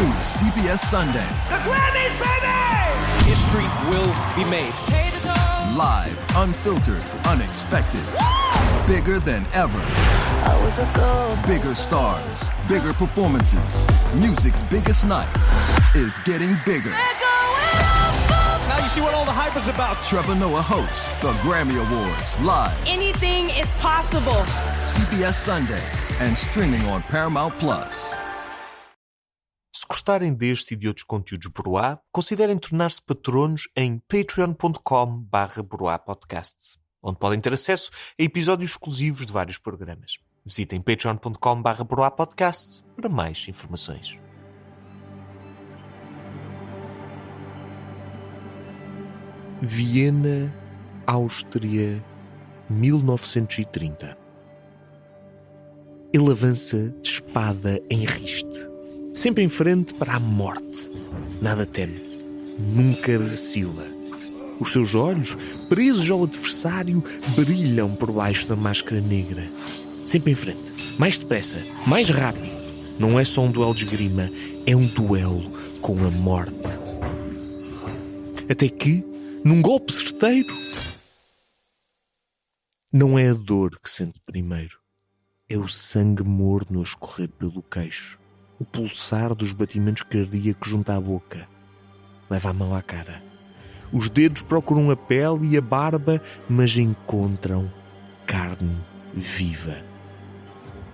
New CBS Sunday. The Grammys, baby! History will be made. Live, unfiltered, unexpected. Woo! Bigger than ever. I was a ghost. Bigger stars, bigger performances. Music's biggest night is getting bigger. Now you see what all the hype is about. Trevor Noah hosts the Grammy Awards live. Anything is possible. CBS Sunday and streaming on Paramount+. Se gostarem deste e de outros conteúdos Broá, considerem tornar-se patronos em patreon.com/BroáPodcasts, onde podem ter acesso a episódios exclusivos de vários programas. Visitem patreon.com/BroáPodcasts para mais informações. Viena, Áustria, 1930. Ele avança de espada em riste, sempre em frente para a morte. Nada teme, nunca vacila. Os seus olhos, presos ao adversário, brilham por baixo da máscara negra. Sempre em frente, mais depressa, mais rápido. Não é só um duelo de esgrima, é um duelo com a morte. Até que, num golpe certeiro, não é a dor que sente primeiro. É o sangue morno a escorrer pelo queixo. O pulsar dos batimentos cardíacos junto à boca. Leva a mão à cara. Os dedos procuram a pele e a barba, mas encontram carne viva.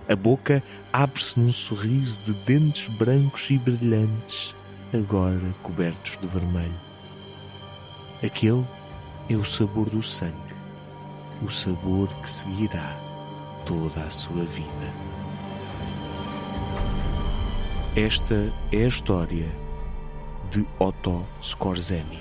A boca abre-se num sorriso de dentes brancos e brilhantes, agora cobertos de vermelho. Aquele é o sabor do sangue, o sabor que seguirá toda a sua vida. Esta é a história de Otto Skorzeny.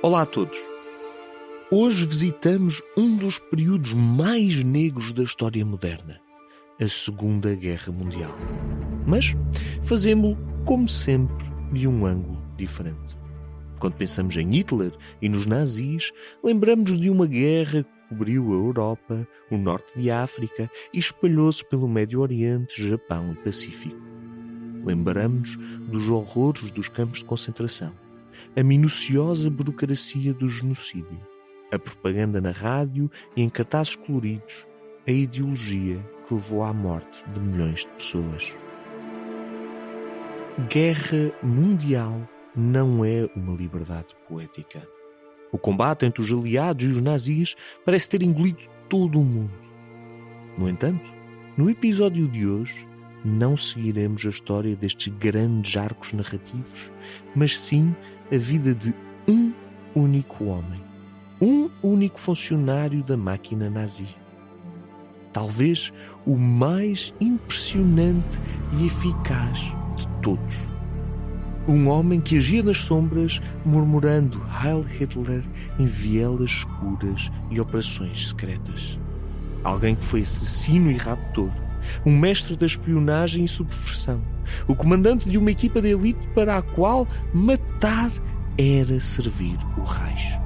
Olá a todos. Hoje visitamos um dos períodos mais negros da história moderna, a Segunda Guerra Mundial. Mas fazemos-lo, como sempre, de um ângulo diferente. Quando pensamos em Hitler e nos nazis, lembramos-nos de uma guerra que cobriu a Europa, o norte de África e espalhou-se pelo Médio Oriente, Japão e Pacífico. Lembramos-nos dos horrores dos campos de concentração, a minuciosa burocracia do genocídio, a propaganda na rádio e em cartazes coloridos, a ideologia que levou à morte de milhões de pessoas. Guerra mundial não é uma liberdade poética. O combate entre os aliados e os nazis parece ter engolido todo o mundo. No entanto, no episódio de hoje, não seguiremos a história destes grandes arcos narrativos, mas sim a vida de um único homem, um único funcionário da máquina nazi. Talvez o mais impressionante e eficaz de todos. Um homem que agia nas sombras, murmurando Heil Hitler em vielas escuras e operações secretas. Alguém que foi assassino e raptor, um mestre da espionagem e subversão, o comandante de uma equipa de elite para a qual matar era servir o Reich.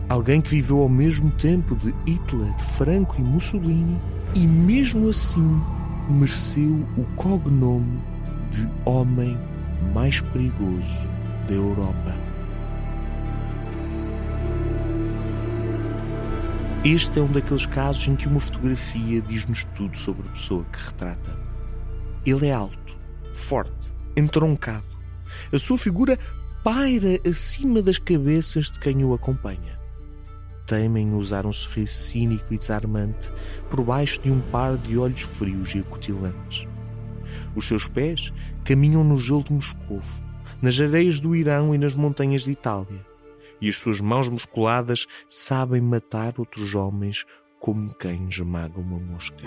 Alguém que viveu ao mesmo tempo de Hitler, Franco e Mussolini e mesmo assim mereceu o cognome de homem mais perigoso da Europa. Este é um daqueles casos em que uma fotografia diz-nos tudo sobre a pessoa que retrata. Ele é alto, forte, entroncado. A sua figura paira acima das cabeças de quem o acompanha. Teima em usar um sorriso cínico e desarmante por baixo de um par de olhos frios e acutilantes. Os seus pés caminham no gelo de Moscovo, nas areias do Irão e nas montanhas de Itália. e as suas mãos musculadas sabem matar outros homens como quem esmaga uma mosca.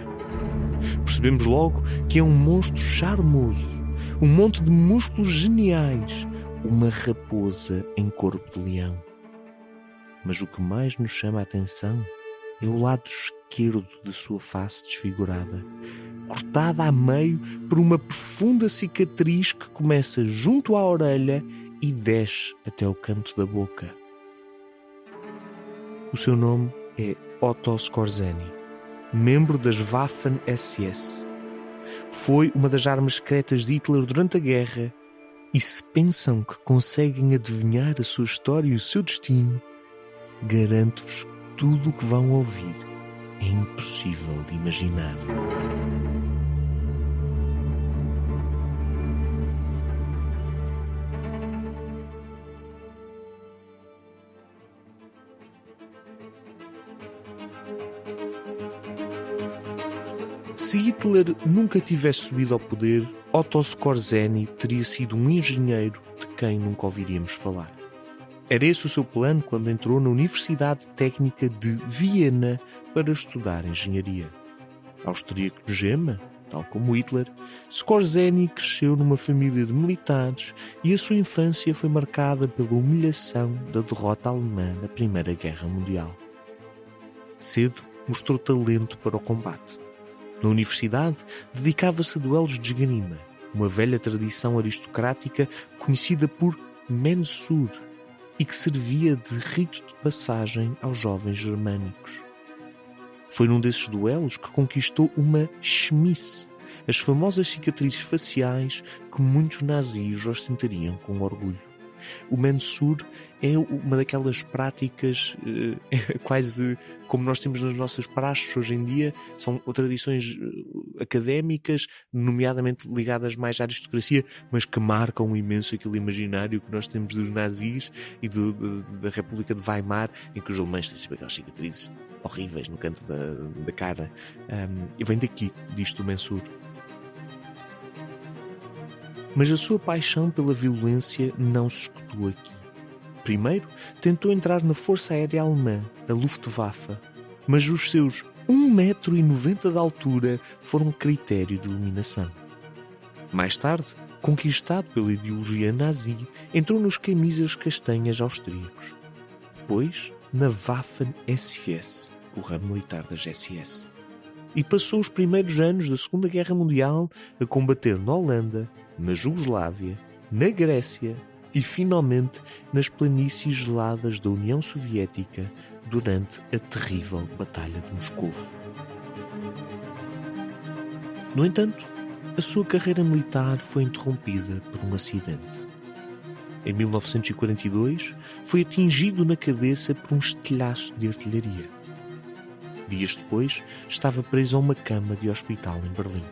Percebemos logo que é um monstro charmoso, um monte de músculos geniais, uma raposa em corpo de leão. Mas o que mais nos chama a atenção é o lado esquerdo de sua face desfigurada, cortada a meio por uma profunda cicatriz que começa junto à orelha e desce até o canto da boca. O seu nome é Otto Skorzeny, membro das Waffen-SS. Foi uma das armas secretas de Hitler durante a guerra, e se pensam que conseguem adivinhar a sua história e o seu destino, garanto-vos que tudo o que vão ouvir é impossível de imaginar. Se Hitler nunca tivesse subido ao poder, Otto Skorzeny teria sido um engenheiro de quem nunca ouviríamos falar. Era esse o seu plano quando entrou na Universidade Técnica de Viena para estudar engenharia. Austríaco de gema, tal como Hitler, Skorzeny cresceu numa família de militares e a sua infância foi marcada pela humilhação da derrota alemã na Primeira Guerra Mundial. Cedo mostrou talento para o combate. Na universidade, dedicava-se a duelos de esgrima, uma velha tradição aristocrática conhecida por mensur e que servia de rito de passagem aos jovens germânicos. Foi num desses duelos que conquistou uma Schmiss, as famosas cicatrizes faciais que muitos nazis ostentariam com orgulho. O mensur é uma daquelas práticas quase como nós temos nas nossas praxes hoje em dia. São tradições académicas, nomeadamente ligadas mais à aristocracia, mas que marcam imenso aquele imaginário que nós temos dos nazis e da República de Weimar, em que os alemães têm sempre aquelas cicatrizes horríveis no canto da cara. E vem daqui, disto o mensur. Mas a sua paixão pela violência não se escutou aqui. Primeiro, tentou entrar na Força Aérea Alemã, a Luftwaffe, mas os seus 1,90 m de altura foram critério de eliminação. Mais tarde, conquistado pela ideologia nazi, entrou nos camisas castanhas austríacos. Depois, na Waffen-SS, o ramo militar das SS. E passou os primeiros anos da Segunda Guerra Mundial a combater na Holanda, na Jugoslávia, na Grécia e, finalmente, nas planícies geladas da União Soviética durante a terrível Batalha de Moscovo. No entanto, a sua carreira militar foi interrompida por um acidente. Em 1942, foi atingido na cabeça por um estilhaço de artilharia. Dias depois, estava preso a uma cama de hospital em Berlim,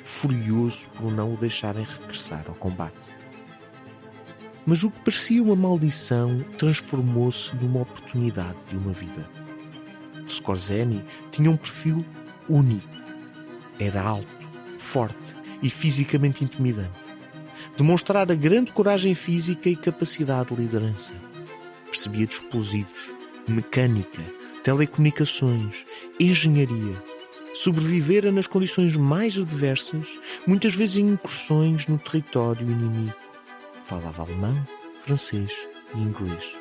furioso por não o deixarem regressar ao combate. Mas o que parecia uma maldição transformou-se numa oportunidade de uma vida. Skorzeny tinha um perfil único. Era alto, forte e fisicamente intimidante. Demonstrara grande coragem física e capacidade de liderança. Percebia de explosivos, mecânica, telecomunicações, engenharia. Sobrevivera nas condições mais adversas, muitas vezes em incursões no território inimigo. Falava alemão, francês e inglês.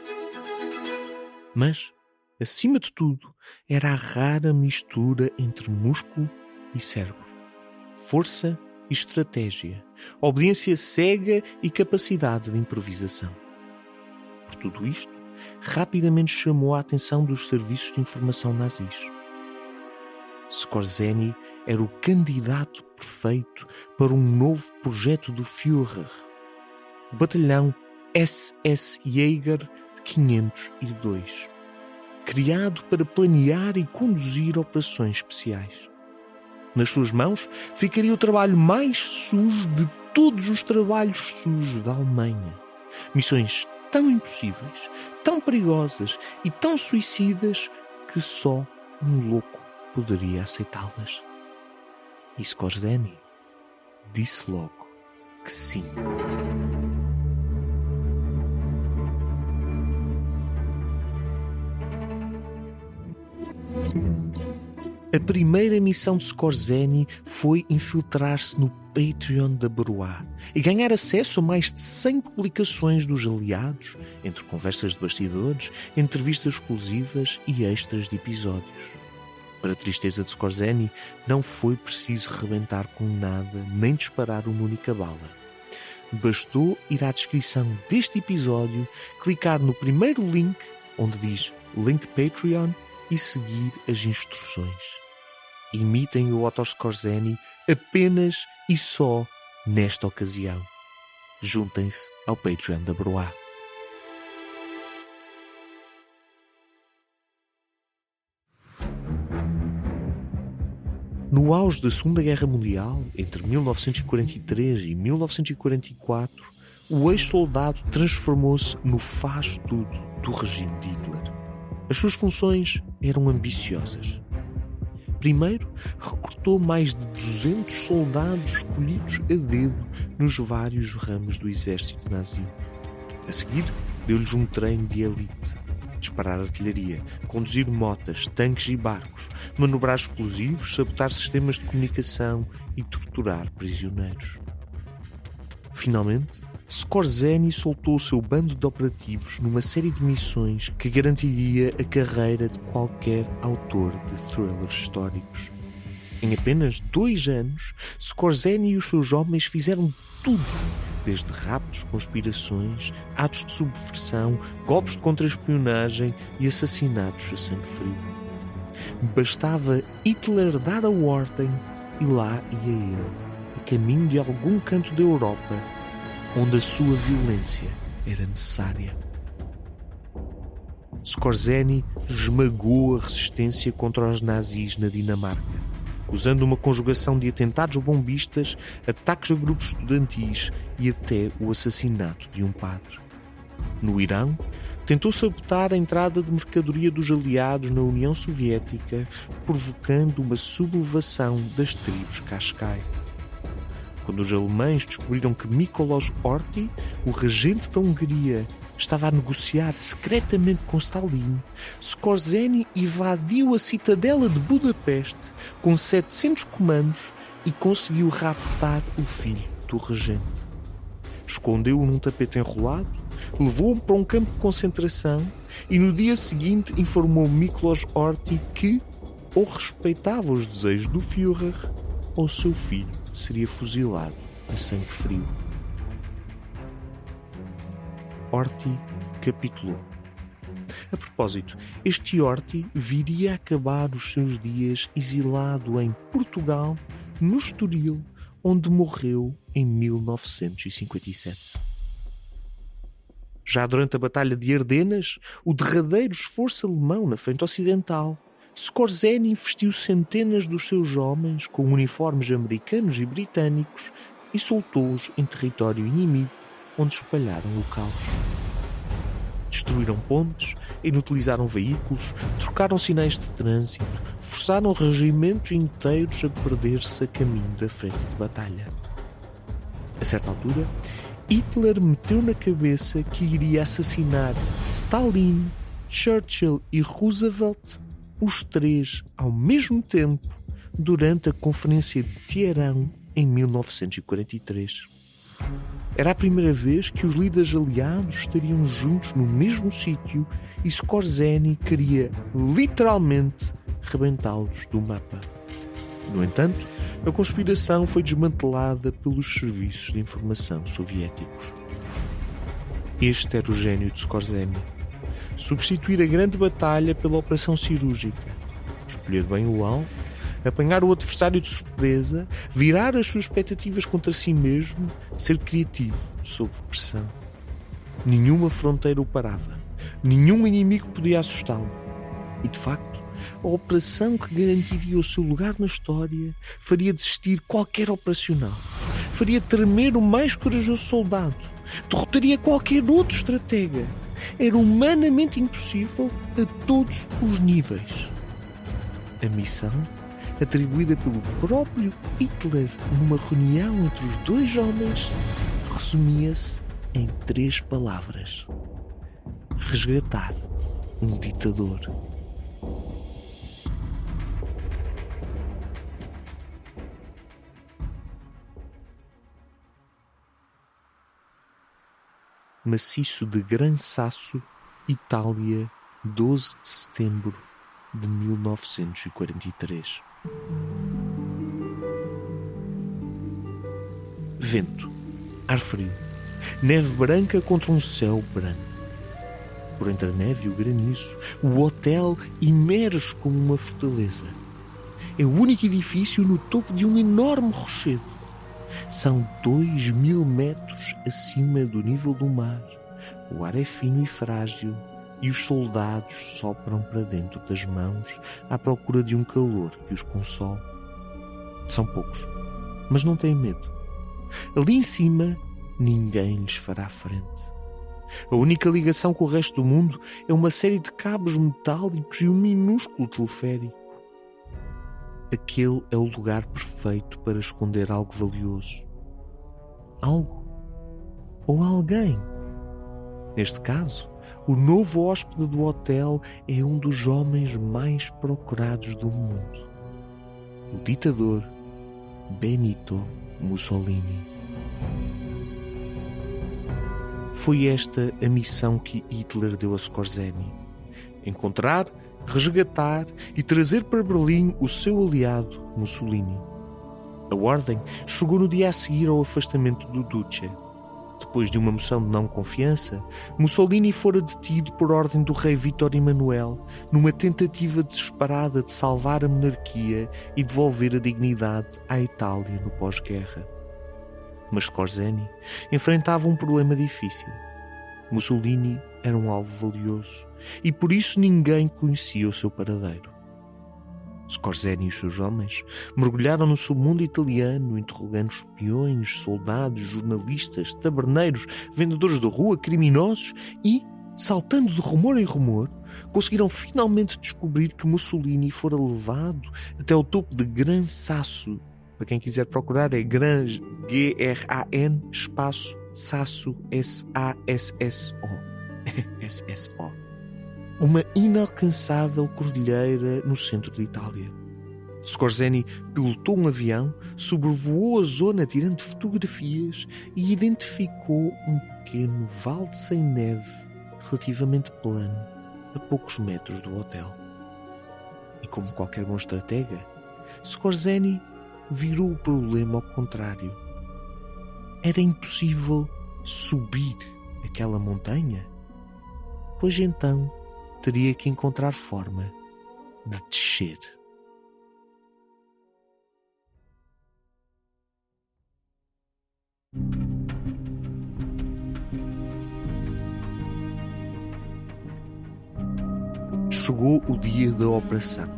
Mas, acima de tudo, era a rara mistura entre músculo e cérebro, força e estratégia, obediência cega e capacidade de improvisação. Por tudo isto, rapidamente chamou a atenção dos serviços de informação nazis. Skorzeny era o candidato perfeito para um novo projeto do Führer, o batalhão SS Jäger de 502, criado para planear e conduzir operações especiais. Nas suas mãos ficaria o trabalho mais sujo de todos os trabalhos sujos da Alemanha. Missões tão impossíveis, tão perigosas e tão suicidas que só um louco poderia aceitá-las. E Skorzeny disse logo que sim. A primeira missão de Skorzeny foi infiltrar-se no Patreon da Broá e ganhar acesso a mais de 100 publicações dos aliados, entre conversas de bastidores, entrevistas exclusivas e extras de episódios. Para a tristeza de Skorzeny, não foi preciso rebentar com nada, nem disparar uma única bala. Bastou ir à descrição deste episódio, clicar no primeiro link, onde diz Link Patreon, e seguir as instruções. Imitem o Otto Skorzeny apenas e só nesta ocasião. Juntem-se ao Patreon da Broá. No auge da Segunda Guerra Mundial, entre 1943 e 1944, o ex-soldado transformou-se no faz-tudo do regime de Hitler. As suas funções eram ambiciosas. Primeiro, recrutou mais de 200 soldados escolhidos a dedo nos vários ramos do exército nazi. A seguir, deu-lhes um treino de elite. Disparar artilharia, conduzir motas, tanques e barcos, manobrar explosivos, sabotar sistemas de comunicação e torturar prisioneiros. Finalmente, Skorzeny soltou o seu bando de operativos numa série de missões que garantiria a carreira de qualquer autor de thrillers históricos. Em apenas 2 anos, Skorzeny e os seus homens fizeram tudo, desde raptos, conspirações, atos de subversão, golpes de contra-espionagem e assassinatos a sangue frio. Bastava Hitler dar a ordem e lá ia ele, a caminho de algum canto da Europa, onde a sua violência era necessária. Skorzeny esmagou a resistência contra os nazis na Dinamarca, usando uma conjugação de atentados bombistas, ataques a grupos estudantis e até o assassinato de um padre. No Irão, tentou sabotar a entrada de mercadoria dos aliados na União Soviética, provocando uma sublevação das tribos Kashkai. Quando os alemães descobriram que Miklos Horthy, o regente da Hungria, estava a negociar secretamente com Stalin, Skorzeny invadiu a citadela de Budapeste com 700 comandos e conseguiu raptar o filho do regente. Escondeu-o num tapete enrolado, levou-o para um campo de concentração e no dia seguinte informou Miklos Horthy que ou respeitava os desejos do Führer ou seu filho seria fuzilado a sangue frio. Horthy capitulou. A propósito, este Horthy viria a acabar os seus dias exilado em Portugal, no Estoril, onde morreu em 1957. Já durante a Batalha de Ardenas, o derradeiro esforço alemão na frente ocidental, Skorzeny investiu centenas dos seus homens com uniformes americanos e britânicos e soltou-os em território inimigo, onde espalharam o caos. Destruíram pontes, inutilizaram veículos, trocaram sinais de trânsito, forçaram regimentos inteiros a perder-se a caminho da frente de batalha. A certa altura, Hitler meteu na cabeça que iria assassinar Stalin, Churchill e Roosevelt, os 3 ao mesmo tempo, durante a Conferência de Teherão em 1943. Era a primeira vez que os líderes aliados estariam juntos no mesmo sítio e Skorzeny queria literalmente rebentá-los do mapa. No entanto, a conspiração foi desmantelada pelos serviços de informação soviéticos. Este era o gênio de Skorzeny: substituir a grande batalha pela operação cirúrgica, escolher bem o alvo, apanhar o adversário de surpresa, virar as suas expectativas contra si mesmo, ser criativo sob pressão. Nenhuma fronteira o parava, nenhum inimigo podia assustá-lo. E, de facto, a operação que garantiria o seu lugar na história faria desistir qualquer operacional, faria tremer o mais corajoso soldado, derrotaria qualquer outro estratega. Era humanamente impossível a todos os níveis. A missão, atribuída pelo próprio Hitler numa reunião entre os 2 homens, resumia-se em 3 palavras: resgatar um ditador. maciço de Gran Sasso, Itália, 12 de setembro de 1943. Vento, ar frio, neve branca contra um céu branco. Por entre a neve e o granizo, o hotel emerge como uma fortaleza. É o único edifício no topo de um enorme rochedo. São 2.000 metros acima do nível do mar. O ar é fino e frágil e os soldados sopram para dentro das mãos à procura de um calor que os console. São poucos, mas não têm medo. Ali em cima, ninguém lhes fará frente. A única ligação com o resto do mundo é uma série de cabos metálicos e um minúsculo teleférico. Aquele é o lugar perfeito para esconder algo valioso. Algo ou alguém. Neste caso, o novo hóspede do hotel é um dos homens mais procurados do mundo. O ditador Benito Mussolini. Foi esta a missão que Hitler deu a Skorzeny: encontrar, resgatar e trazer para Berlim o seu aliado Mussolini. A ordem chegou no dia a seguir ao afastamento do Duce. Depois de uma moção de não confiança, Mussolini fora detido por ordem do rei Vítor Emanuel numa tentativa desesperada de salvar a monarquia e devolver a dignidade à Itália no pós-guerra. Mas Skorzeny enfrentava um problema difícil. Mussolini era um alvo valioso e por isso ninguém conhecia o seu paradeiro. Skorzeny e os seus homens mergulharam no submundo italiano, interrogando espiões, soldados, jornalistas, taberneiros, vendedores de rua, criminosos e, saltando de rumor em rumor, conseguiram finalmente descobrir que Mussolini fora levado até o topo de Gran Sasso. Para quem quiser procurar, é Gran, G-R-A-N, espaço, Sasso, S-A-S-S-O. S-S-O. Uma inalcançável cordilheira no centro de Itália. Skorzeny pilotou um avião, sobrevoou a zona tirando fotografias e identificou um pequeno vale sem neve, relativamente plano, a poucos metros do hotel. E como qualquer bom estratega, Skorzeny virou o problema ao contrário. Era impossível subir aquela montanha? Pois então teria que encontrar forma de descer. Chegou o dia da operação,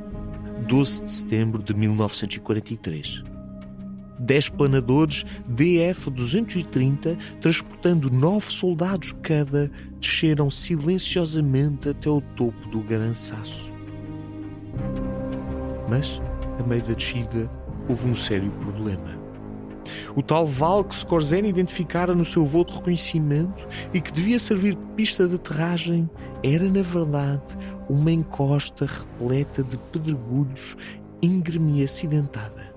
12 de setembro de 1943. 10 planadores DF-230, transportando 9 soldados cada, desceram silenciosamente até o topo do Gran Sasso. Mas, a meio da descida, houve um sério problema. O tal vale que Skorzeny identificara no seu voo de reconhecimento e que devia servir de pista de aterragem era, na verdade, uma encosta repleta de pedregulhos, íngreme e acidentada.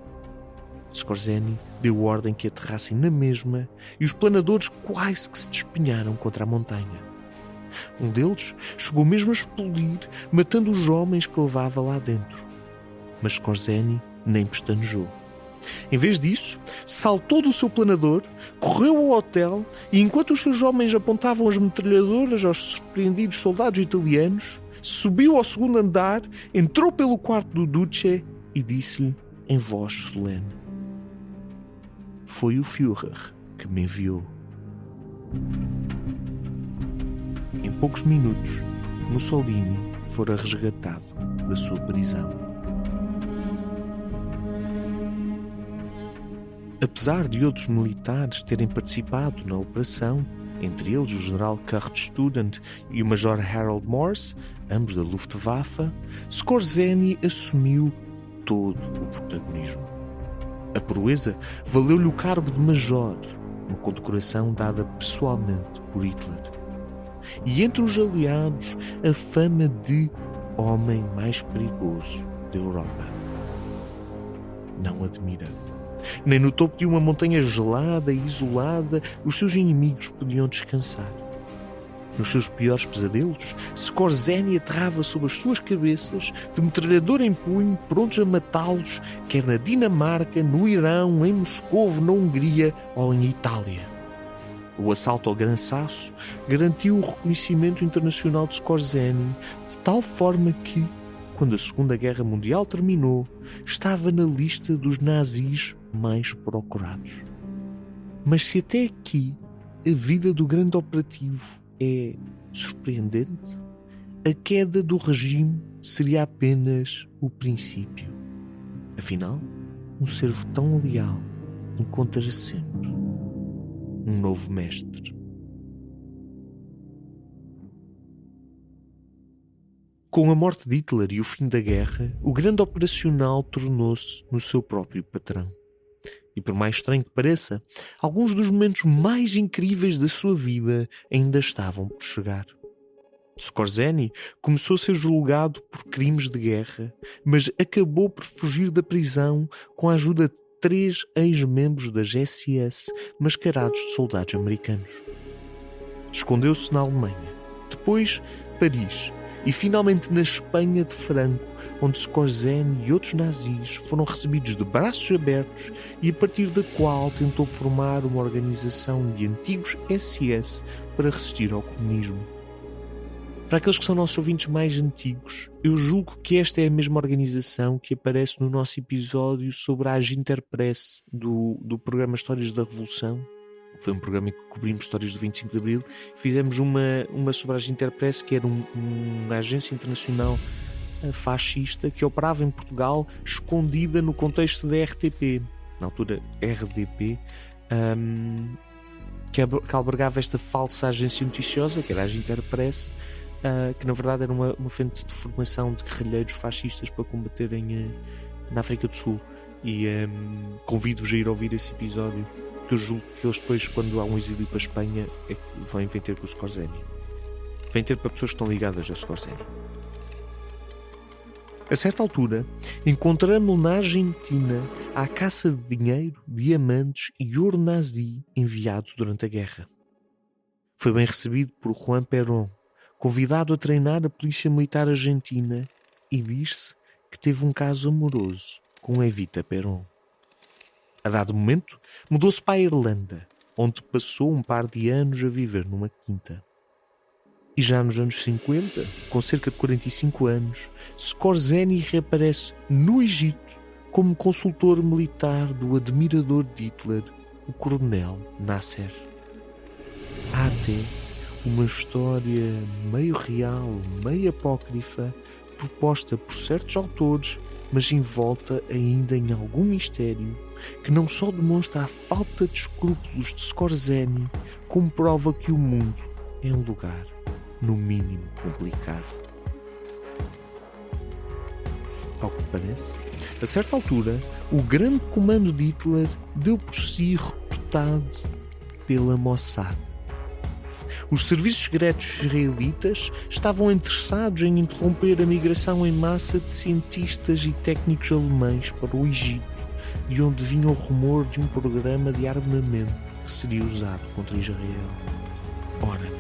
Skorzeny deu ordem que aterrassem na mesma e os planadores quase que se despenharam contra a montanha. Um deles chegou mesmo a explodir, matando os homens que levava lá dentro. Mas Skorzeny nem pestanejou. Em vez disso, saltou do seu planador, correu ao hotel e, enquanto os seus homens apontavam as metralhadoras aos surpreendidos soldados italianos, subiu ao segundo andar, entrou pelo quarto do Duce e disse-lhe em voz solene: "Foi o Führer que me enviou." Em poucos minutos, Mussolini fora resgatado da sua prisão. Apesar de outros militares terem participado na operação, entre eles o general Kurt Student e o major Harold Morse, ambos da Luftwaffe, Skorzeny assumiu todo o protagonismo. A proeza valeu-lhe o cargo de major, uma condecoração dada pessoalmente por Hitler. E entre os aliados, a fama de homem mais perigoso da Europa. Não admira. Nem no topo de uma montanha gelada e isolada os seus inimigos podiam descansar. Nos seus piores pesadelos, Skorzeny aterrava sobre as suas cabeças, de metralhadora em punho, prontos a matá-los, quer na Dinamarca, no Irão, em Moscovo, na Hungria ou em Itália. O assalto ao Gran Sasso garantiu o reconhecimento internacional de Skorzeny, de tal forma que, quando a Segunda Guerra Mundial terminou, estava na lista dos nazis mais procurados. Mas se até aqui a vida do grande operativo é surpreendente, a queda do regime seria apenas o princípio. Afinal, um servo tão leal encontra sempre um novo mestre. Com a morte de Hitler e o fim da guerra, o grande operacional tornou-se no seu próprio patrão. E por mais estranho que pareça, alguns dos momentos mais incríveis da sua vida ainda estavam por chegar. Skorzeny começou a ser julgado por crimes de guerra, mas acabou por fugir da prisão com a ajuda de 3 ex-membros das SS mascarados de soldados americanos. Escondeu-se na Alemanha, depois Paris e finalmente na Espanha de Franco, onde Skorzeny e outros nazis foram recebidos de braços abertos e a partir da qual tentou formar uma organização de antigos SS para resistir ao comunismo. Para aqueles que são nossos ouvintes mais antigos, eu julgo que esta é a mesma organização que aparece no nosso episódio sobre a Aginterpress do programa Histórias da Revolução. Foi um programa em que cobrimos histórias do 25 de Abril. Fizemos uma sobre a Aginterpress, que era uma agência internacional fascista que operava em Portugal, escondida no contexto da RTP, na altura RDP, que albergava esta falsa agência noticiosa, que era a Aginterpress, que na verdade era uma frente de formação de guerrilheiros fascistas para combaterem na África do Sul. E convido-vos a ir ouvir esse episódio, porque eu julgo que eles depois, quando há um exílio para a Espanha, é que vêm ter com o Skorzeny. Vêm ter para pessoas que estão ligadas a Skorzeny. A certa altura, encontramos-lo na Argentina à caça de dinheiro, diamantes e ouro nazi enviado durante a guerra. Foi bem recebido por Juan Perón, convidado a treinar a polícia militar argentina, e diz-se que teve um caso amoroso com Evita Perón. A dado momento, mudou-se para a Irlanda, onde passou um par de anos a viver numa quinta. E já nos anos 50, com cerca de 45 anos, Skorzeny reaparece no Egito como consultor militar do admirador de Hitler, o coronel Nasser. Há até uma história meio real, meio apócrifa, proposta por certos autores, mas envolta ainda em algum mistério, que não só demonstra a falta de escrúpulos de Skorzeny, como prova que o mundo é um lugar, no mínimo, complicado. Ao que parece, a certa altura, o grande comando de Hitler deu por si recrutado pela Mossad. Os serviços secretos israelitas estavam interessados em interromper a migração em massa de cientistas e técnicos alemães para o Egito, de onde vinha o rumor de um programa de armamento que seria usado contra Israel. Ora,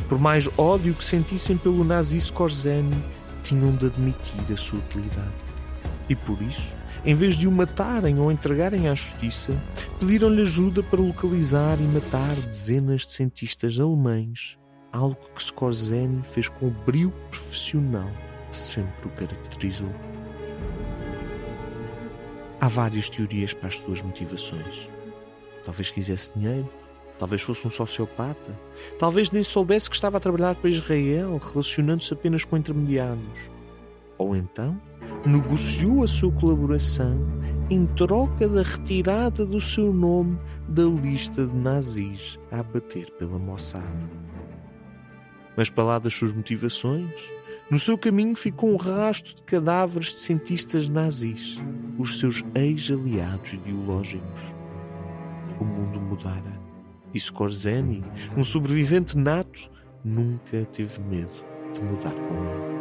por mais ódio que sentissem pelo nazi Skorzeny, tinham de admitir a sua utilidade. E por isso, em vez de o matarem ou entregarem à justiça, pediram-lhe ajuda para localizar e matar dezenas de cientistas alemães, algo que Skorzeny fez com o brio profissional que sempre o caracterizou. Há várias teorias para as suas motivações. Talvez quisesse dinheiro, talvez fosse um sociopata, talvez nem soubesse que estava a trabalhar para Israel, relacionando-se apenas com intermediários. Ou então, negociou a sua colaboração em troca da retirada do seu nome da lista de nazis a abater pela Mossad. Mas para lá das suas motivações, no seu caminho ficou um rastro de cadáveres de cientistas nazis, os seus ex-aliados ideológicos. O mundo mudara, e Skorzeny, um sobrevivente nato, nunca teve medo de mudar com ele.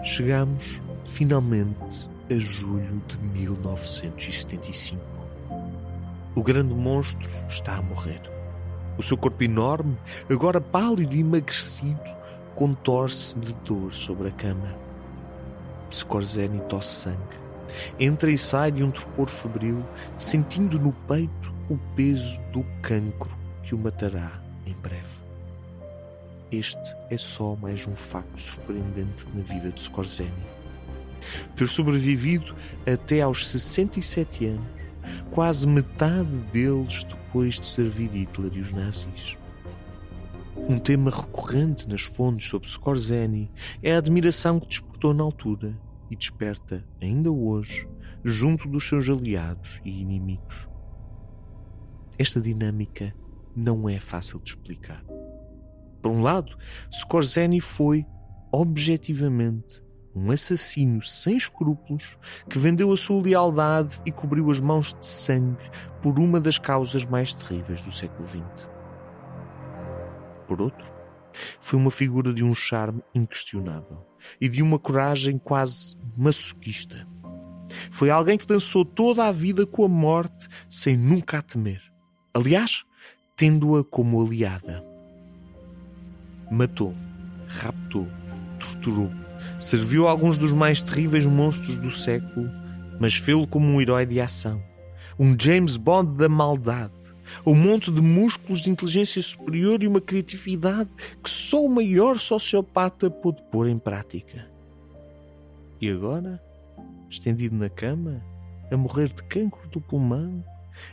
Chegamos, finalmente, a julho de 1975. O grande monstro está a morrer. O seu corpo enorme, agora pálido e emagrecido, contorce de dor sobre a cama. Skorzeny tosse sangue. Entra e sai de um torpor febril, sentindo no peito o peso do cancro que o matará em breve. Este é só mais um facto surpreendente na vida de Skorzeny. Ter sobrevivido até aos 67 anos, quase metade deles depois de servir Hitler e os nazis. Um tema recorrente nas fontes sobre Skorzeny é a admiração que despertou na altura e desperta ainda hoje junto dos seus aliados e inimigos. Esta dinâmica não é fácil de explicar. Por um lado, Skorzeny foi, objetivamente, um assassino sem escrúpulos que vendeu a sua lealdade e cobriu as mãos de sangue por uma das causas mais terríveis do século XX. Por outro, foi uma figura de um charme inquestionável e de uma coragem quase masoquista. Foi alguém que dançou toda a vida com a morte sem nunca a temer. Aliás, tendo-a como aliada. Matou, raptou, torturou, serviu a alguns dos mais terríveis monstros do século, mas fê-lo como um herói de ação, um James Bond da maldade, um monte de músculos de inteligência superior e uma criatividade que só o maior sociopata pôde pôr em prática. E agora, estendido na cama, a morrer de cancro do pulmão,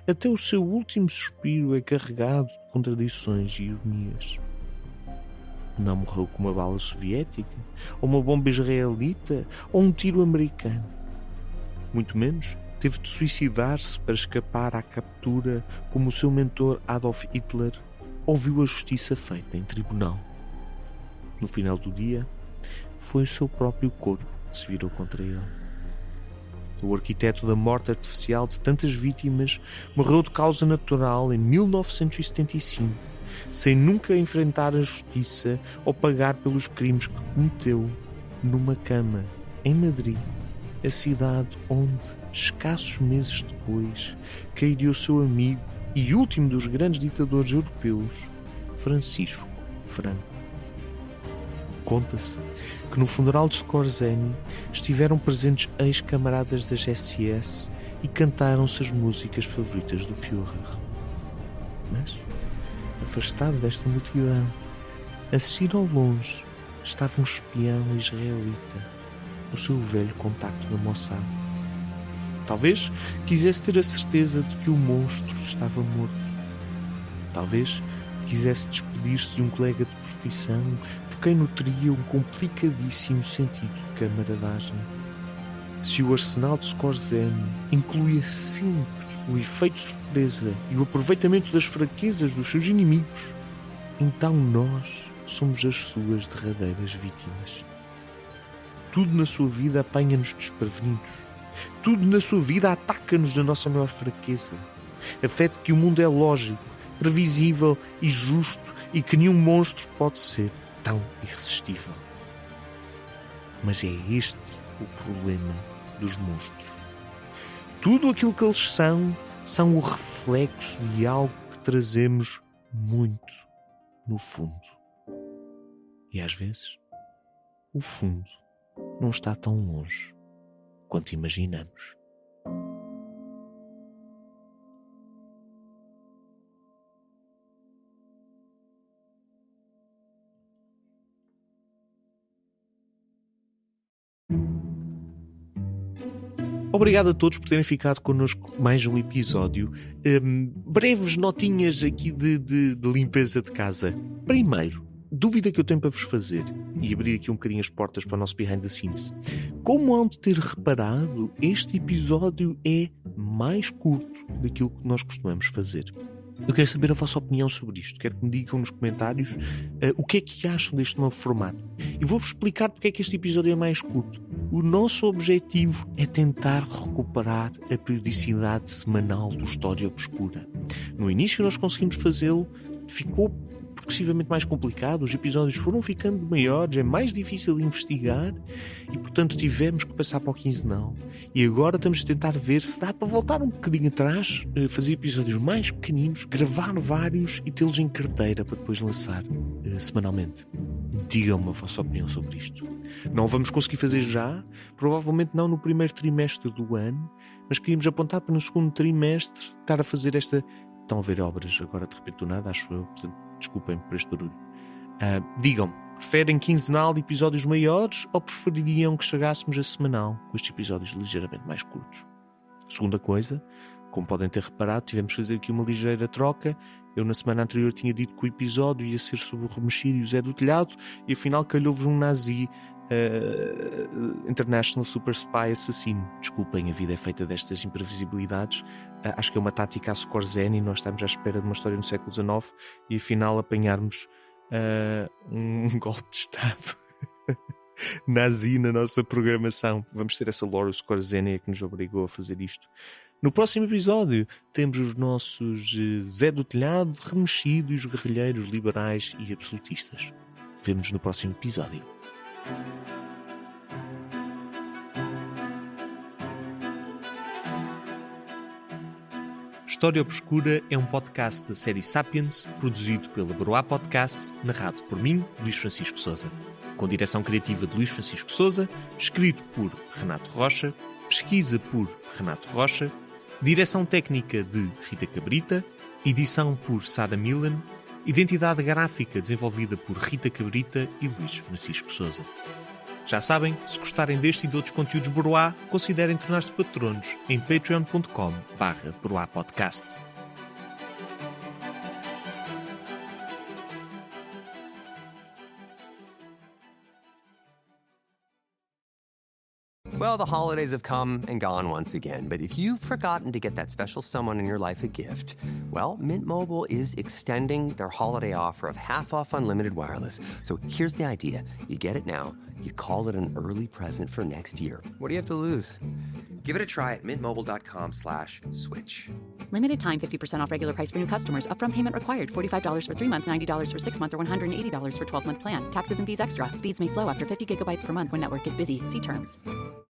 até o seu último suspiro é carregado de contradições e ironias. Não morreu com uma bala soviética, ou uma bomba israelita, ou um tiro americano. Muito menos teve de suicidar-se para escapar à captura como o seu mentor Adolf Hitler ouviu a justiça feita em tribunal. No final do dia, foi o seu próprio corpo que se virou contra ele. O arquiteto da morte artificial de tantas vítimas morreu de causa natural em 1975, sem nunca enfrentar a justiça ou pagar pelos crimes que cometeu numa cama em Madrid, a cidade onde, escassos meses depois, cairia o seu amigo e último dos grandes ditadores europeus, Francisco Franco. Conta-se que no funeral de Skorzeny estiveram presentes ex-camaradas das SS e cantaram-se as músicas favoritas do Führer. Mas, afastado desta multidão, a assistir ao longe, estava um espião israelita, o seu velho contacto da Mossad. Talvez quisesse ter a certeza de que o monstro estava morto. Talvez quisesse despedir-se de um colega de profissão por quem nutria um complicadíssimo sentido de camaradagem. Se o arsenal de Skorzeny incluía sempre o efeito de surpresa e o aproveitamento das fraquezas dos seus inimigos, então nós somos as suas derradeiras vítimas. Tudo na sua vida apanha-nos desprevenidos. Tudo na sua vida ataca-nos da nossa maior fraqueza. A fé de que o mundo é lógico, previsível e justo e que nenhum monstro pode ser tão irresistível. Mas é este o problema dos monstros. Tudo aquilo que eles são o reflexo de algo que trazemos muito no fundo. E às vezes, o fundo não está tão longe quanto imaginamos. Obrigado a todos por terem ficado connosco mais um episódio. Breves notinhas aqui de limpeza de casa. Primeiro, dúvida que eu tenho para vos fazer, e abrir aqui um bocadinho as portas para o nosso behind the scenes. Como hão de ter reparado, este episódio é mais curto daquilo que nós costumamos fazer. Eu quero saber a vossa opinião sobre isto. Quero que me digam nos comentários o que é que acham deste novo formato. E vou-vos explicar porque é que este episódio é mais curto. O nosso objetivo é tentar recuperar a periodicidade semanal do História Obscura. No início nós conseguimos fazê-lo, ficou por progressivamente mais complicado, os episódios foram ficando maiores, é mais difícil de investigar e, portanto, tivemos que passar para o quinzenal. E agora estamos a tentar ver se dá para voltar um bocadinho atrás, fazer episódios mais pequeninos, gravar vários e tê-los em carteira para depois lançar semanalmente. Digam-me a vossa opinião sobre isto. Não vamos conseguir fazer já, provavelmente não no primeiro trimestre do ano, mas queríamos apontar para no segundo trimestre estar a fazer esta... Estão a ver obras agora de repente do nada, acho eu, portanto, desculpem por este barulho. Digam-me, preferem quinzenal de episódios maiores ou prefeririam que chegássemos a semanal com estes episódios ligeiramente mais curtos? Segunda coisa, como podem ter reparado, tivemos que fazer aqui uma ligeira troca. Eu na semana anterior tinha dito que o episódio ia ser sobre o Remexido e o Zé do Telhado e afinal calhou-vos um nazi International Super Spy assassino. Desculpem, a vida é feita destas imprevisibilidades. Acho que é uma tática à Scorsese. Nós estamos à espera de uma história no século XIX e afinal apanharmos um golpe de Estado nazi na nossa programação. Vamos ter essa lore Scorsese que nos obrigou a fazer isto. No próximo episódio temos os nossos Zé do Telhado, Remexido e os guerrilheiros liberais e absolutistas. Vemo-nos no próximo episódio. História Obscura é um podcast da série Sapiens, produzido pela Broá Podcasts, narrado por mim, Luís Francisco Sousa. Com direção criativa de Luís Francisco Sousa, escrito por Renato Rocha, pesquisa por Renato Rocha, direção técnica de Rita Cabrita, edição por Sara Milan, identidade gráfica desenvolvida por Rita Cabrita e Luís Francisco Sousa. Já sabem, se gostarem deste e de outros conteúdos Broá, considerem tornar-se patronos em patreon.com/broapodcast. Well, the holidays have come and gone once again, but if you've forgotten to get that special someone in your life a gift, well, Mint Mobile is extending their holiday offer of half off unlimited wireless. So here's the idea. You get it now, you call it an early present for next year. What do you have to lose? Give it a try at mintmobile.com/switch. Limited time 50% off regular price for new customers. Upfront payment required. $45 for 3 months, $90 for 6 months, or $180 for 12-month plan. Taxes and fees extra. Speeds may slow after 50 gigabytes per month when network is busy. See terms.